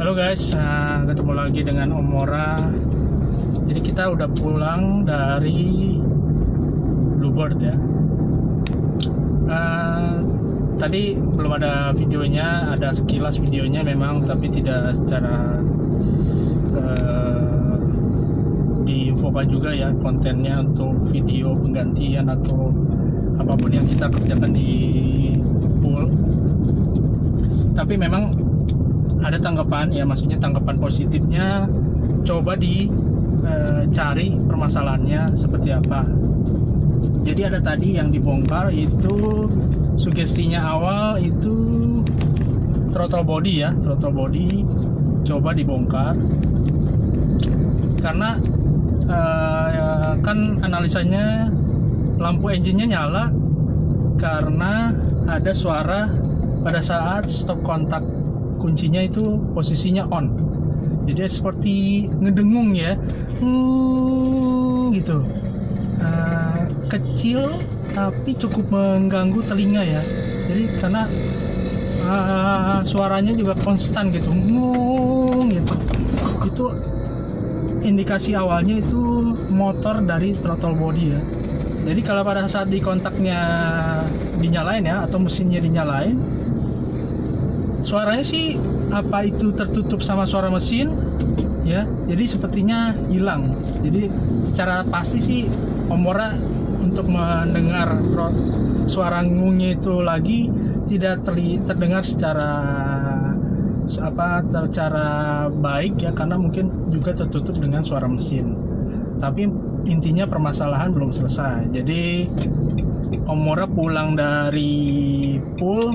Halo guys, ketemu lagi dengan Om Mora. Jadi kita udah pulang dari Bluebird ya. Tadi belum ada videonya, ada sekilas videonya memang, tapi tidak secara diinfokan juga ya kontennya untuk video penggantian atau apapun yang kita kerjakan di pool. Tapi memang ada tanggapan ya, maksudnya tanggapan positifnya, coba dicari permasalahannya seperti apa. Jadi ada tadi yang dibongkar itu sugestinya awal itu throttle body ya, throttle body coba dibongkar karena kan analisanya lampu engine-nya nyala karena ada suara pada saat stop kontak kuncinya itu posisinya on, jadi seperti ngedengung ya, gitu, kecil tapi cukup mengganggu telinga ya. Jadi karena suaranya juga konstan gitu, gitu. Itu indikasi awalnya itu motor dari throttle body ya. Jadi kalau pada saat di kontaknya dinyalain ya, atau mesinnya dinyalain, suaranya sih apa itu tertutup sama suara mesin ya, jadi sepertinya hilang. Jadi secara pasti sih Om Mora untuk mendengar suara ngungnya itu lagi tidak terdengar secara baik ya, karena mungkin juga tertutup dengan suara mesin. Tapi intinya permasalahan belum selesai. Jadi Om Mora pulang dari pool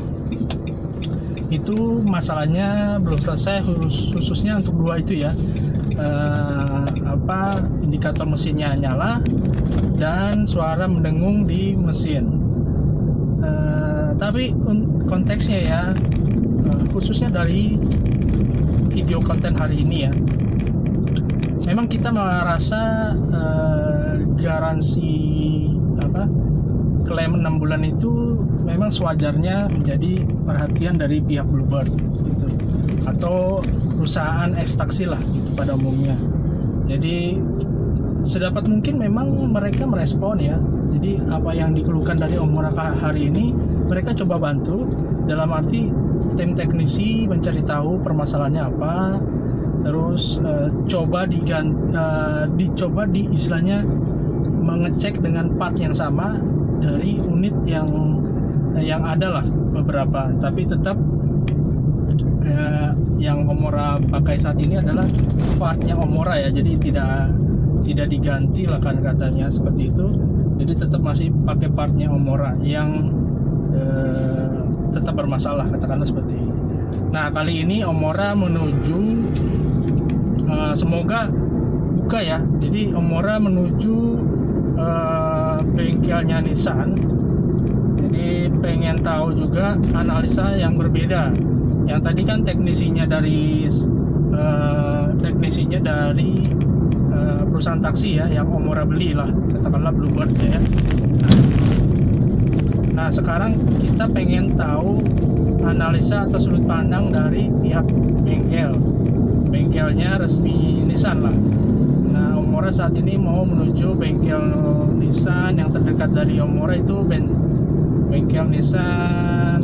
itu masalahnya belum selesai, khususnya untuk dua itu ya, indikator mesinnya nyala dan suara mendengung di mesin. Tapi konteksnya ya, khususnya dari video konten hari ini ya, memang kita merasa garansi klaim 6 bulan itu memang sewajarnya menjadi perhatian dari pihak Bluebird gitu, atau perusahaan ekstraksi lah gitu pada umumnya. Jadi sedapat mungkin memang mereka merespon ya. Jadi apa yang dikeluhkan dari Om Mora hari ini mereka coba bantu, dalam arti tim teknisi mencari tahu permasalahannya apa, terus coba istilahnya mengecek dengan part yang sama dari unit yang ada lah beberapa, tapi tetap yang Om Mora pakai saat ini adalah partnya Om Mora ya, jadi tidak diganti lah kan katanya seperti itu. Jadi tetap masih pakai partnya Om Mora yang tetap bermasalah, katakanlah seperti ini. Nah kali ini Om Mora menuju semoga buka ya, jadi Om Mora menuju bengkelnya Nissan. Jadi pengen tahu juga analisa yang berbeda. Yang tadi kan teknisinya dari perusahaan taksi ya, yang Om Mora beli lah, katakanlah Bluebird ya. Nah sekarang kita pengen tahu analisa atau sudut pandang dari pihak bengkelnya resmi Nissan lah. Nah Om Mora saat ini mau menuju bengkel Nissan yang terdekat dari Om Mora itu bengkel Nissan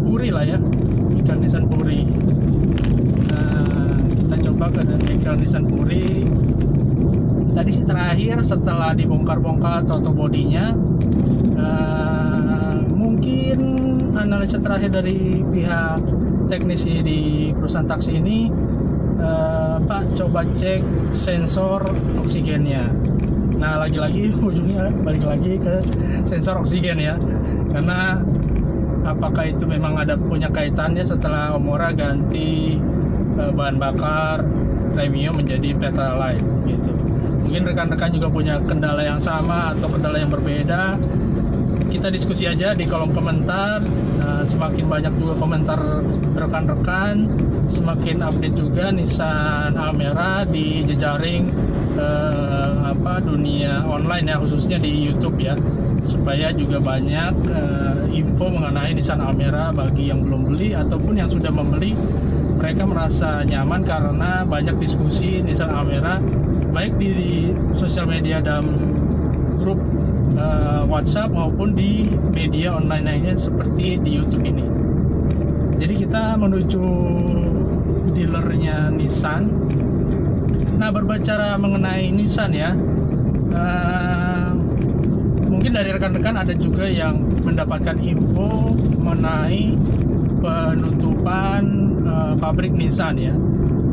Puri lah ya, bengkel Nissan Puri. Nah kita coba ke bengkel Nissan Puri. Tadi sih terakhir setelah dibongkar-bongkar throttle bodinya, mungkin analisa terakhir dari pihak teknisi di perusahaan taksi ini, Pak coba cek sensor oksigennya. Nah lagi-lagi ujungnya balik lagi ke sensor oksigen ya, karena apakah itu memang punya kaitannya setelah Om Mora ganti bahan bakar premium menjadi Petralite gitu. Mungkin rekan-rekan juga punya kendala yang sama atau kendala yang berbeda. Kita diskusi aja di kolom komentar. Semakin banyak juga komentar rekan-rekan, semakin update juga Nissan Almera di jejaring dunia online ya, khususnya di YouTube ya, supaya juga banyak info mengenai Nissan Almera bagi yang belum beli ataupun yang sudah membeli mereka merasa nyaman karena banyak diskusi Nissan Almera baik di sosial media dalam grup WhatsApp maupun di media online lainnya seperti di YouTube ini. Jadi kita menuju dealernya Nissan. Nah, berbicara mengenai Nissan ya, mungkin dari rekan-rekan ada juga yang mendapatkan info mengenai penutupan pabrik Nissan ya.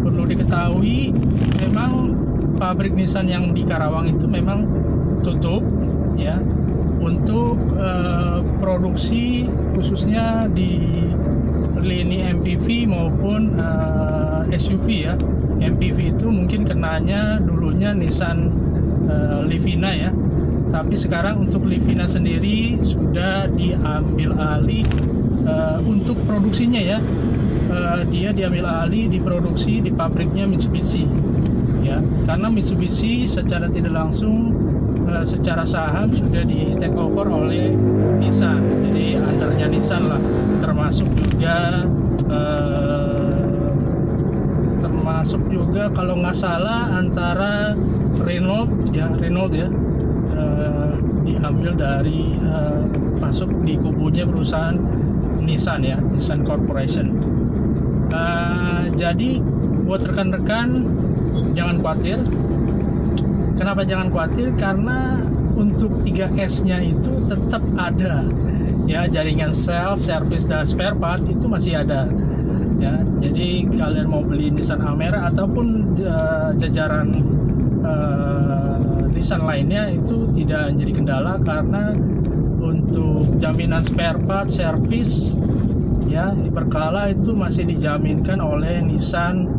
Perlu diketahui memang pabrik Nissan yang di Karawang itu memang tutup ya untuk produksi khususnya di lini MPV maupun SUV ya. MPV itu mungkin kenanya dulunya Nissan Livina ya, tapi sekarang untuk Livina sendiri sudah diambil alih untuk produksinya ya. Dia diambil alih diproduksi di pabriknya Mitsubishi ya, karena Mitsubishi secara tidak langsung secara saham sudah di take over oleh Nissan. Jadi antaranya Nissan lah, termasuk juga kalau nggak salah antara Renault ya diambil dari masuk di kubunya perusahaan Nissan ya, Nissan Corporation. Jadi buat rekan-rekan jangan khawatir. Kenapa jangan khawatir? Karena untuk 3S-nya itu tetap ada ya, jaringan sales, service dan spare part itu masih ada ya. Jadi kalian mau beli Nissan Almera ataupun jajaran Nissan lainnya itu tidak jadi kendala, karena untuk jaminan spare part, service ya berkala itu masih dijaminkan oleh Nissan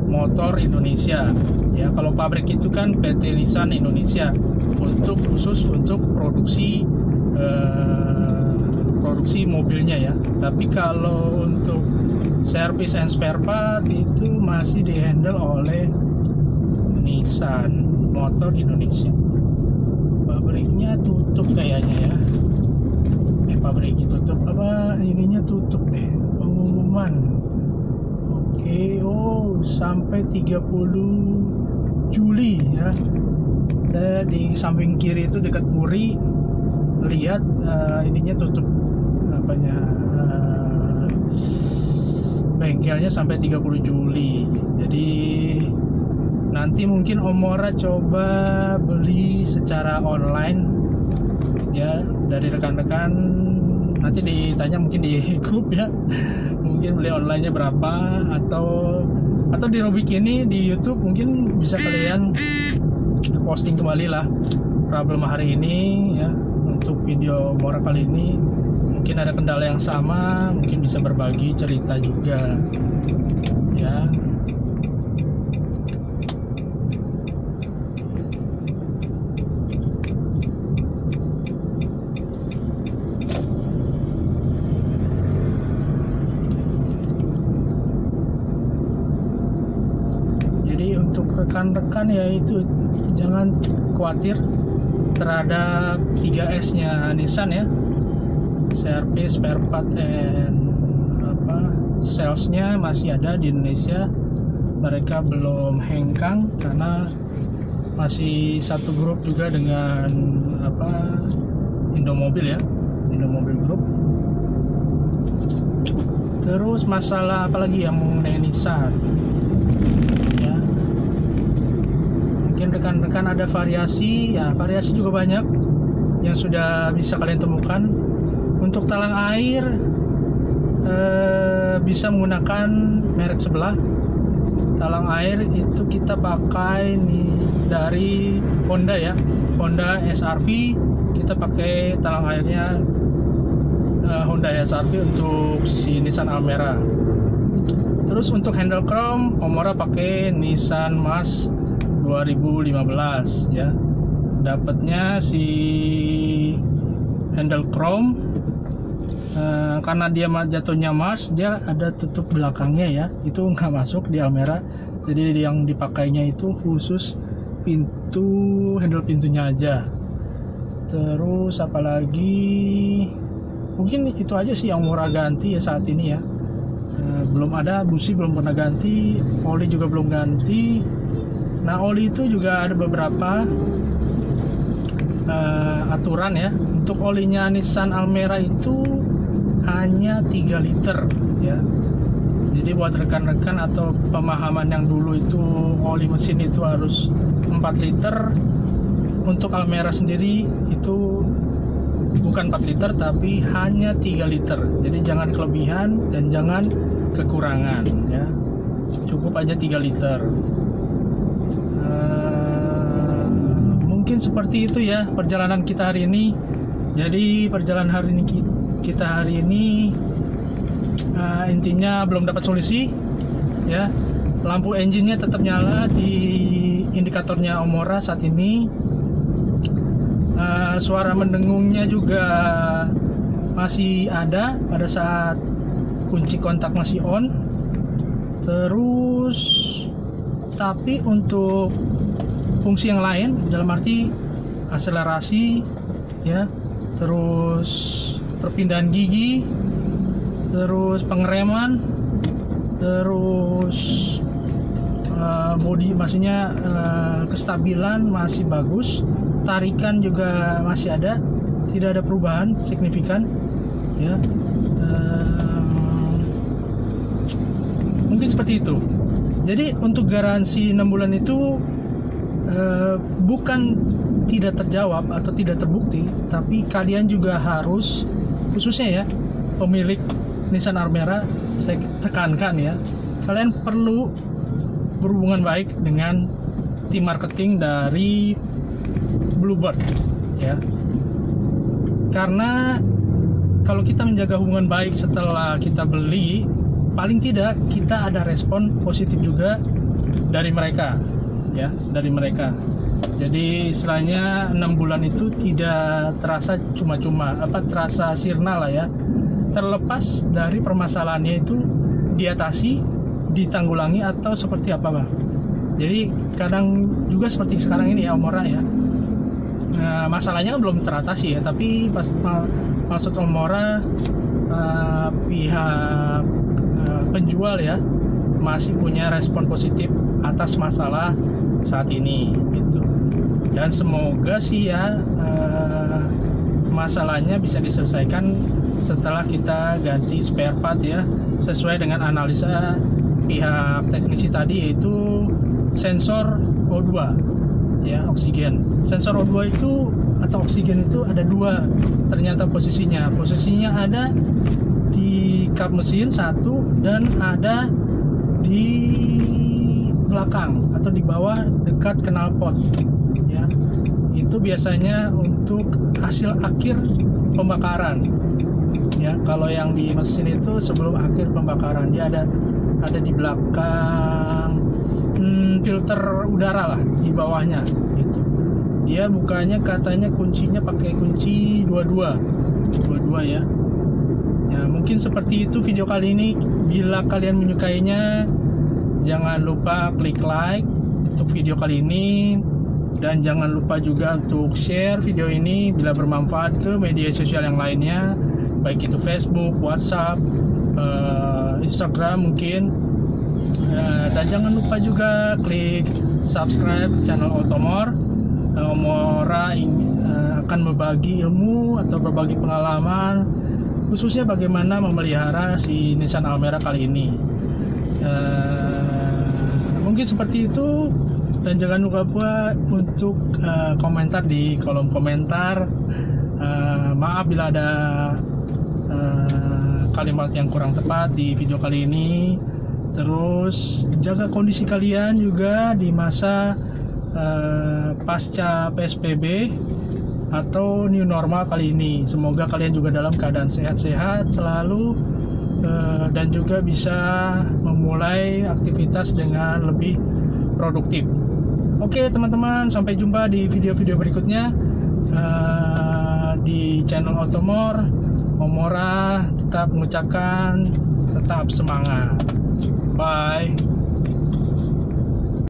Motor Indonesia ya. Kalau pabrik itu kan PT Nissan Indonesia untuk khusus untuk produksi mobilnya ya. Tapi kalau untuk service and spare part itu masih dihandle oleh Nissan Motor Indonesia. Pabriknya tutup kayaknya ya. Pabriknya tutup apa? Ininya tutup deh. Pengumuman. Oke, sampai 30 Juli ya. Saya di samping kiri itu dekat Puri lihat ininya tutup bengkelnya sampai 30 Juli. Jadi nanti mungkin Omora coba beli secara online ya dari rekan-rekan. Nanti ditanya mungkin di grup ya, mungkin beli onlinenya berapa, atau di Robik ini di YouTube mungkin bisa kalian posting kembali lah problem hari ini ya. Untuk video Omora kali ini mungkin ada kendala yang sama, mungkin bisa berbagi cerita juga ya. Jadi untuk rekan-rekan ya itu jangan khawatir terhadap 3S-nya Nissan ya. Service, spare part, and sales-nya masih ada di Indonesia. Mereka belum hengkang karena masih satu grup juga dengan Indomobil ya, Indomobil Group. Terus masalah apalagi yang mengenai Nissan ya, mungkin rekan-rekan ada variasi ya, variasi juga banyak yang sudah bisa kalian temukan. Untuk talang air bisa menggunakan merek sebelah. Talang air itu kita pakai nih dari Honda ya, Honda SR-V. Kita pakai talang airnya Honda SR-V untuk si Nissan Almera. Terus untuk handle chrome Omora pakai Nissan Mars 2015 ya. Dapatnya si handle chrome karena dia jatuhnya Mars, dia ada tutup belakangnya ya, itu nggak masuk di Almera. Jadi yang dipakainya itu khusus pintu, handle pintunya aja. Terus apalagi mungkin itu aja sih yang murah ganti ya saat ini ya. belum ada, busi belum pernah ganti, oli juga belum ganti. Nah, oli itu juga ada beberapa aturan ya. Untuk olinya Nissan Almera itu hanya 3 liter ya. Jadi buat rekan-rekan atau pemahaman yang dulu itu oli mesin itu harus 4 liter, untuk Almera sendiri itu bukan 4 liter tapi hanya 3 liter. Jadi jangan kelebihan dan jangan kekurangan ya. Cukup aja 3 liter. Mungkin seperti itu ya perjalanan kita hari ini. Jadi perjalanan hari ini kita hari ini intinya belum dapat solusi ya. Lampu engine-nya tetap nyala di indikatornya Omora saat ini. Suara mendengungnya juga masih ada pada saat kunci kontak masih on. Terus tapi untuk fungsi yang lain, dalam arti akselerasi ya, terus perpindahan gigi, terus pengereman, terus body, maksudnya kestabilan masih bagus, tarikan juga masih ada, tidak ada perubahan signifikan ya. Mungkin seperti itu. Jadi untuk garansi 6 bulan itu bukan tidak terjawab atau tidak terbukti, tapi kalian juga harus, khususnya ya pemilik Nissan Almera, saya tekankan ya, kalian perlu berhubungan baik dengan tim marketing dari Bluebird ya. Karena kalau kita menjaga hubungan baik setelah kita beli, paling tidak kita ada respon positif juga dari mereka ya, dari mereka. Jadi istilahnya 6 bulan itu tidak terasa cuma-cuma, terasa sirna lah ya. Terlepas dari permasalahannya itu diatasi, ditanggulangi atau seperti apa Bang. Jadi kadang juga seperti sekarang ini ya Omora ya, masalahnya belum teratasi ya, tapi pas maksud Omora pihak penjual ya masih punya respon positif atas masalah saat ini gitu. Dan semoga sih ya masalahnya bisa diselesaikan setelah kita ganti spare part ya, sesuai dengan analisa pihak teknisi tadi, yaitu sensor O2 ya, oksigen. Sensor O2 itu atau oksigen itu ada 2 ternyata posisinya ada di kap mesin 1 dan ada di belakang atau di bawah dekat knalpot ya. Itu biasanya untuk hasil akhir pembakaran ya. Kalau yang di mesin itu sebelum akhir pembakaran, dia ada di belakang filter udara lah, di bawahnya gitu. Dia bukanya katanya kuncinya pakai kunci 22 ya. Ya mungkin seperti itu video kali ini. Bila kalian menyukainya, jangan lupa klik like untuk video kali ini, dan jangan lupa juga untuk share video ini bila bermanfaat ke media sosial yang lainnya, baik itu Facebook, WhatsApp, Instagram mungkin. Dan jangan lupa juga klik subscribe channel Otomor. Omora akan berbagi ilmu atau berbagi pengalaman, khususnya bagaimana memelihara si Nissan Almera kali ini. Mungkin seperti itu. Dan jangan lupa untuk komentar di kolom komentar. Maaf bila ada kalimat yang kurang tepat di video kali ini. Terus jaga kondisi kalian juga di masa pasca PSBB atau new normal kali ini. Semoga kalian juga dalam keadaan sehat-sehat selalu, dan juga bisa memulai aktivitas dengan lebih produktif. Oke teman-teman, sampai jumpa di video-video berikutnya di channel Otomor. Omora tetap mengucapkan tetap semangat. Bye.